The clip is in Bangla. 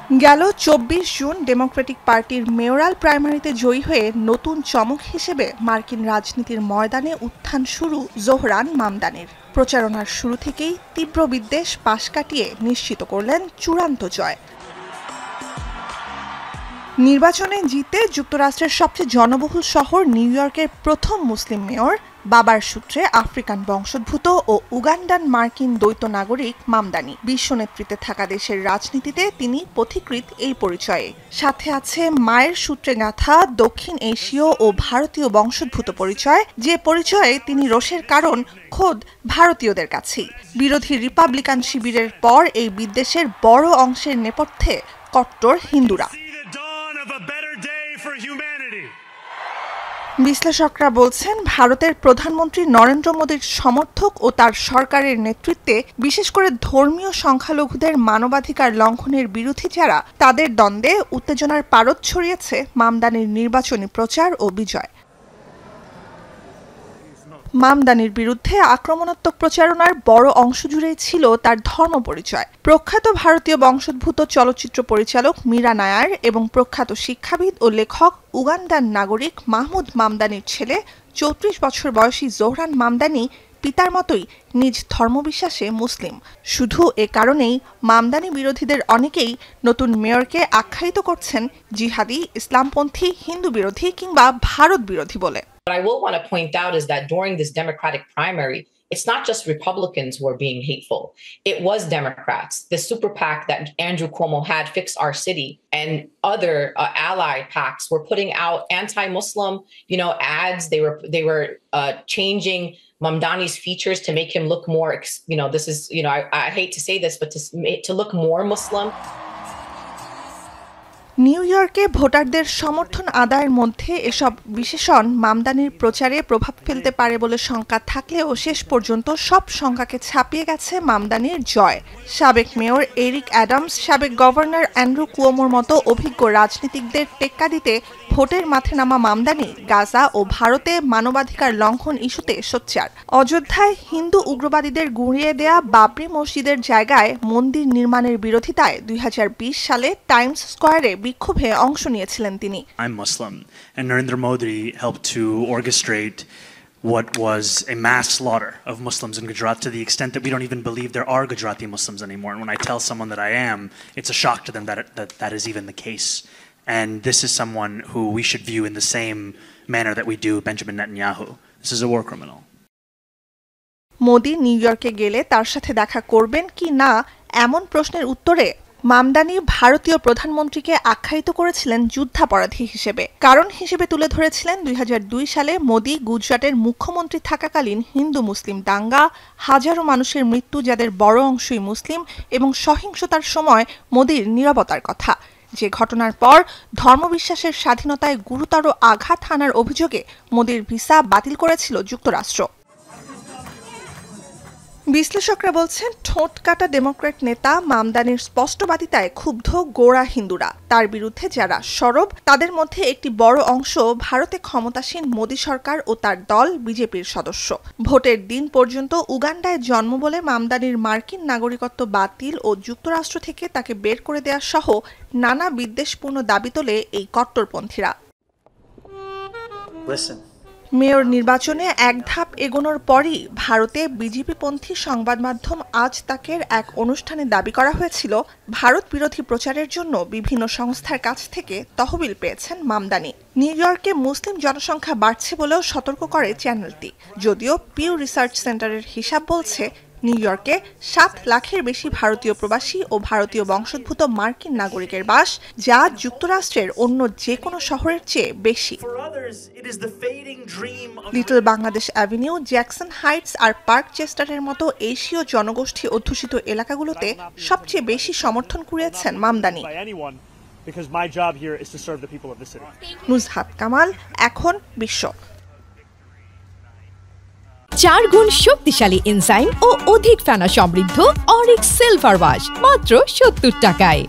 গেল ২৪ জুন ডেমোক্রেটিক পার্টির মেয়রাল প্রাইমারিতে জয়ী হয়ে নতুন চমক হিসেবে মার্কিন রাজনীতির ময়দানে উত্থান শুরু জোহরান মামদানির। প্রচারণার শুরু থেকেই তীব্র বিদ্বেষ পাশ কাটিয়ে নিশ্চিত করলেন চূড়ান্ত জয়। নির্বাচনে জিতে যুক্তরাষ্ট্রের সবচেয়ে জনবহুল শহর নিউ ইয়র্কের প্রথম মুসলিম মেয়র, বাবার সূত্রে আফ্রিকান বংশোদ্ভূত ও উগান্ডান মার্কিন দ্বৈত নাগরিক মামদানি। বিশ্ব নেতৃত্বে থাকা দেশের রাজনীতিতে তিনি পথিকৃৎ এই পরিচয়ে। সাথে আছে মায়ের সূত্রে গাঁথা দক্ষিণ এশীয় ও ভারতীয় বংশোদ্ভূত পরিচয়, যে পরিচয়ে তিনি রোষের কারণ খোদ ভারতীয়দের কাছেই। বিরোধী রিপাবলিকান শিবিরের পর এই বিদ্বেষের বড় অংশের নেপথ্যে কট্টর হিন্দুরা। বিশ্লেষকরা বলছেন, ভারতের প্রধানমন্ত্রী নরেন্দ্র মোদীর সমর্থক ও তার সরকারের নেতৃত্বে বিশেষ করে ধর্মীয় সংখ্যালঘুদের মানবাধিকার লঙ্ঘনের বিরোধী যারা, তাদের দ্বন্দ্বে উত্তেজনার পারদ ছড়িয়েছে মামদানির নির্বাচনী প্রচার ও বিজয়। মামদানির বিরুদ্ধে আক্রমণাত্মক প্রচারণার বড় অংশ জুড়েই ছিল তার ধর্ম পরিচয়। প্রখ্যাত ভারতীয় বংশোদ্ভূত চলচ্চিত্র পরিচালক মীরা নায়ার এবং প্রখ্যাত শিক্ষাবিদ ও লেখক উগান্ডান নাগরিক মাহমুদ মামদানির ছেলে ৩৪ বছর বয়সী জোহরান মামদানি পিতার মতোই নিজ ধর্মবিশ্বাসে মুসলিম। শুধু এ কারণেই মামদানি বিরোধীদের অনেকেই নতুন মেয়রকে আখ্যায়িত করছেন জিহাদি, ইসলামপন্থী, হিন্দু বিরোধী কিংবা ভারত বিরোধী বলে। What I will want to point out is that during this Democratic primary, it's not just Republicans who are being hateful. It was Democrats. The super PAC that Andrew Cuomo had, Fix Our City, and other allied PACs were putting out anti-Muslim, ads. They were changing Mamdani's features to make him look more, this is, I hate to say this, but to look more Muslim. New ইয়র্কে ভোটারদের সমর্থন আদায়ের মধ্যে এসব বিশেষণ মামদানির প্রচারে প্রভাব ফেলতে পারে বলে শঙ্কা থাকলেও শেষ পর্যন্ত সব শঙ্কাকে ছাপিয়ে গেছে মামদানির জয়। সাবেক মেয়র এরিক অ্যাডামস, সাবেক গভর্নর অ্যান্ড্রু কুয়োমোর মতো অভিজ্ঞ রাজনীতিকদের টেক্কা দিতে ভোটের মাঠে নামা মামদানি গাজা ও ভারতে মানবাধিকার লঙ্ঘন ইস্যুতে সোচ্চার। অযোধ্যায় হিন্দু উগ্রবাদীদের গুঁড়িয়ে দেয়া বাবরি মসজিদের জায়গায় মন্দির নির্মাণের বিরোধিতায় ২০২০ সালে টাইমস স্কয়ারে বিক্ষোভে অংশ নিয়েছিলেন তিনি। I'm Muslim and Narendra Modi helped to orchestrate what was a mass slaughter of Muslims in Gujarat to the extent that we don't even believe there are Gujarati Muslims anymore. And when I tell someone that I am, it's a shock to them that is even the case. And this is someone who we should view in the same manner that we do Benjamin Netanyahu. This is a war criminal. Modi new ইয়র্কে গেলে তার সাথে দেখা করবেন কি না এমন প্রশ্নের উত্তরে মামদানি ভারতীয় প্রধানমন্ত্রীকে আখ্যায়িত করেছিলেন যুদ্ধাপরাধী হিসেবে। কারণ হিসেবে তুলে ধরেছিলেন ২০০২ সালে মোদি গুজরাটের মুখ্যমন্ত্রী থাকাকালীন হিন্দু মুসলিম দাঙ্গা, হাজারো মানুষের মৃত্যু যাদের বড় অংশই মুসলিম, এবং সহিংসতার সময় মোদির নীরবতার কথা। যে ঘটনার পর ধর্মবিশ্বাসের স্বাধীনতায় গুরুতর আঘাত হানার অভিযোগে মোদির ভিসা বাতিল করেছিল যুক্তরাষ্ট্র। বিশ্লেষকরা বলছেন, ঠোঁট কাটা ডেমোক্র্যাট নেতা মামদানির স্পষ্টবাদিতায় ক্ষুব্ধ গোঁড়া হিন্দুরা। তার বিরুদ্ধে যারা সরব, তাদের মধ্যে একটি বড় অংশ ভারতে ক্ষমতাসীন মোদী সরকার ও তার দল বিজেপির সদস্য। ভোটের দিন পর্যন্ত উগান্ডায় জন্ম বলে মামদানির মার্কিন নাগরিকত্ব বাতিল ও যুক্তরাষ্ট্র থেকে তাকে বের করে দেওয়া সহ নানা বিদ্বেষপূর্ণ দাবি তোলে এই কট্টরপন্থীরা। মেয়র নির্বাচনে এক ধাপ এগোনোর পরই ভারতে বিজেপিপন্থী সংবাদ মাধ্যম আজ তাকের এক অনুষ্ঠানে দাবি করা হয়েছিল, ভারত বিরোধী প্রচারের জন্য বিভিন্ন সংস্থার কাছ থেকে তহবিল পেয়েছেন মামদানি। নিউ ইয়র্কে মুসলিম জনসংখ্যা বাড়ছে বলেও সতর্ক করে চ্যানেলটি। যদিও পিউ রিসার্চ সেন্টারের হিসাব বলছে, নিউ ইয়র্কে ৭ লাখের বেশি ভারতীয় প্রবাসী ও ভারতীয় বংশোদ্ভূত মার্কিন নাগরিকের বাস, যা যুক্তরাষ্ট্রের অন্য যে কোনো শহরের চেয়ে বেশি। Little Bangladesh Avenue, Jackson Heights আর পার্ক চেস্টারের মতো এশীয় জনগোষ্ঠী অধ্যুষিত এলাকাগুলোতে সবচেয়ে বেশি সমর্থন কুড়িয়েছেন মামদানি। নুজহাত কামাল, এখন বিশ্ব। 4 গুণ শক্তিশালী এনজাইম ও অধিক ফেনা সমৃদ্ধ অরিক সিলভার ওয়াশ মাত্র 70 টাকায়।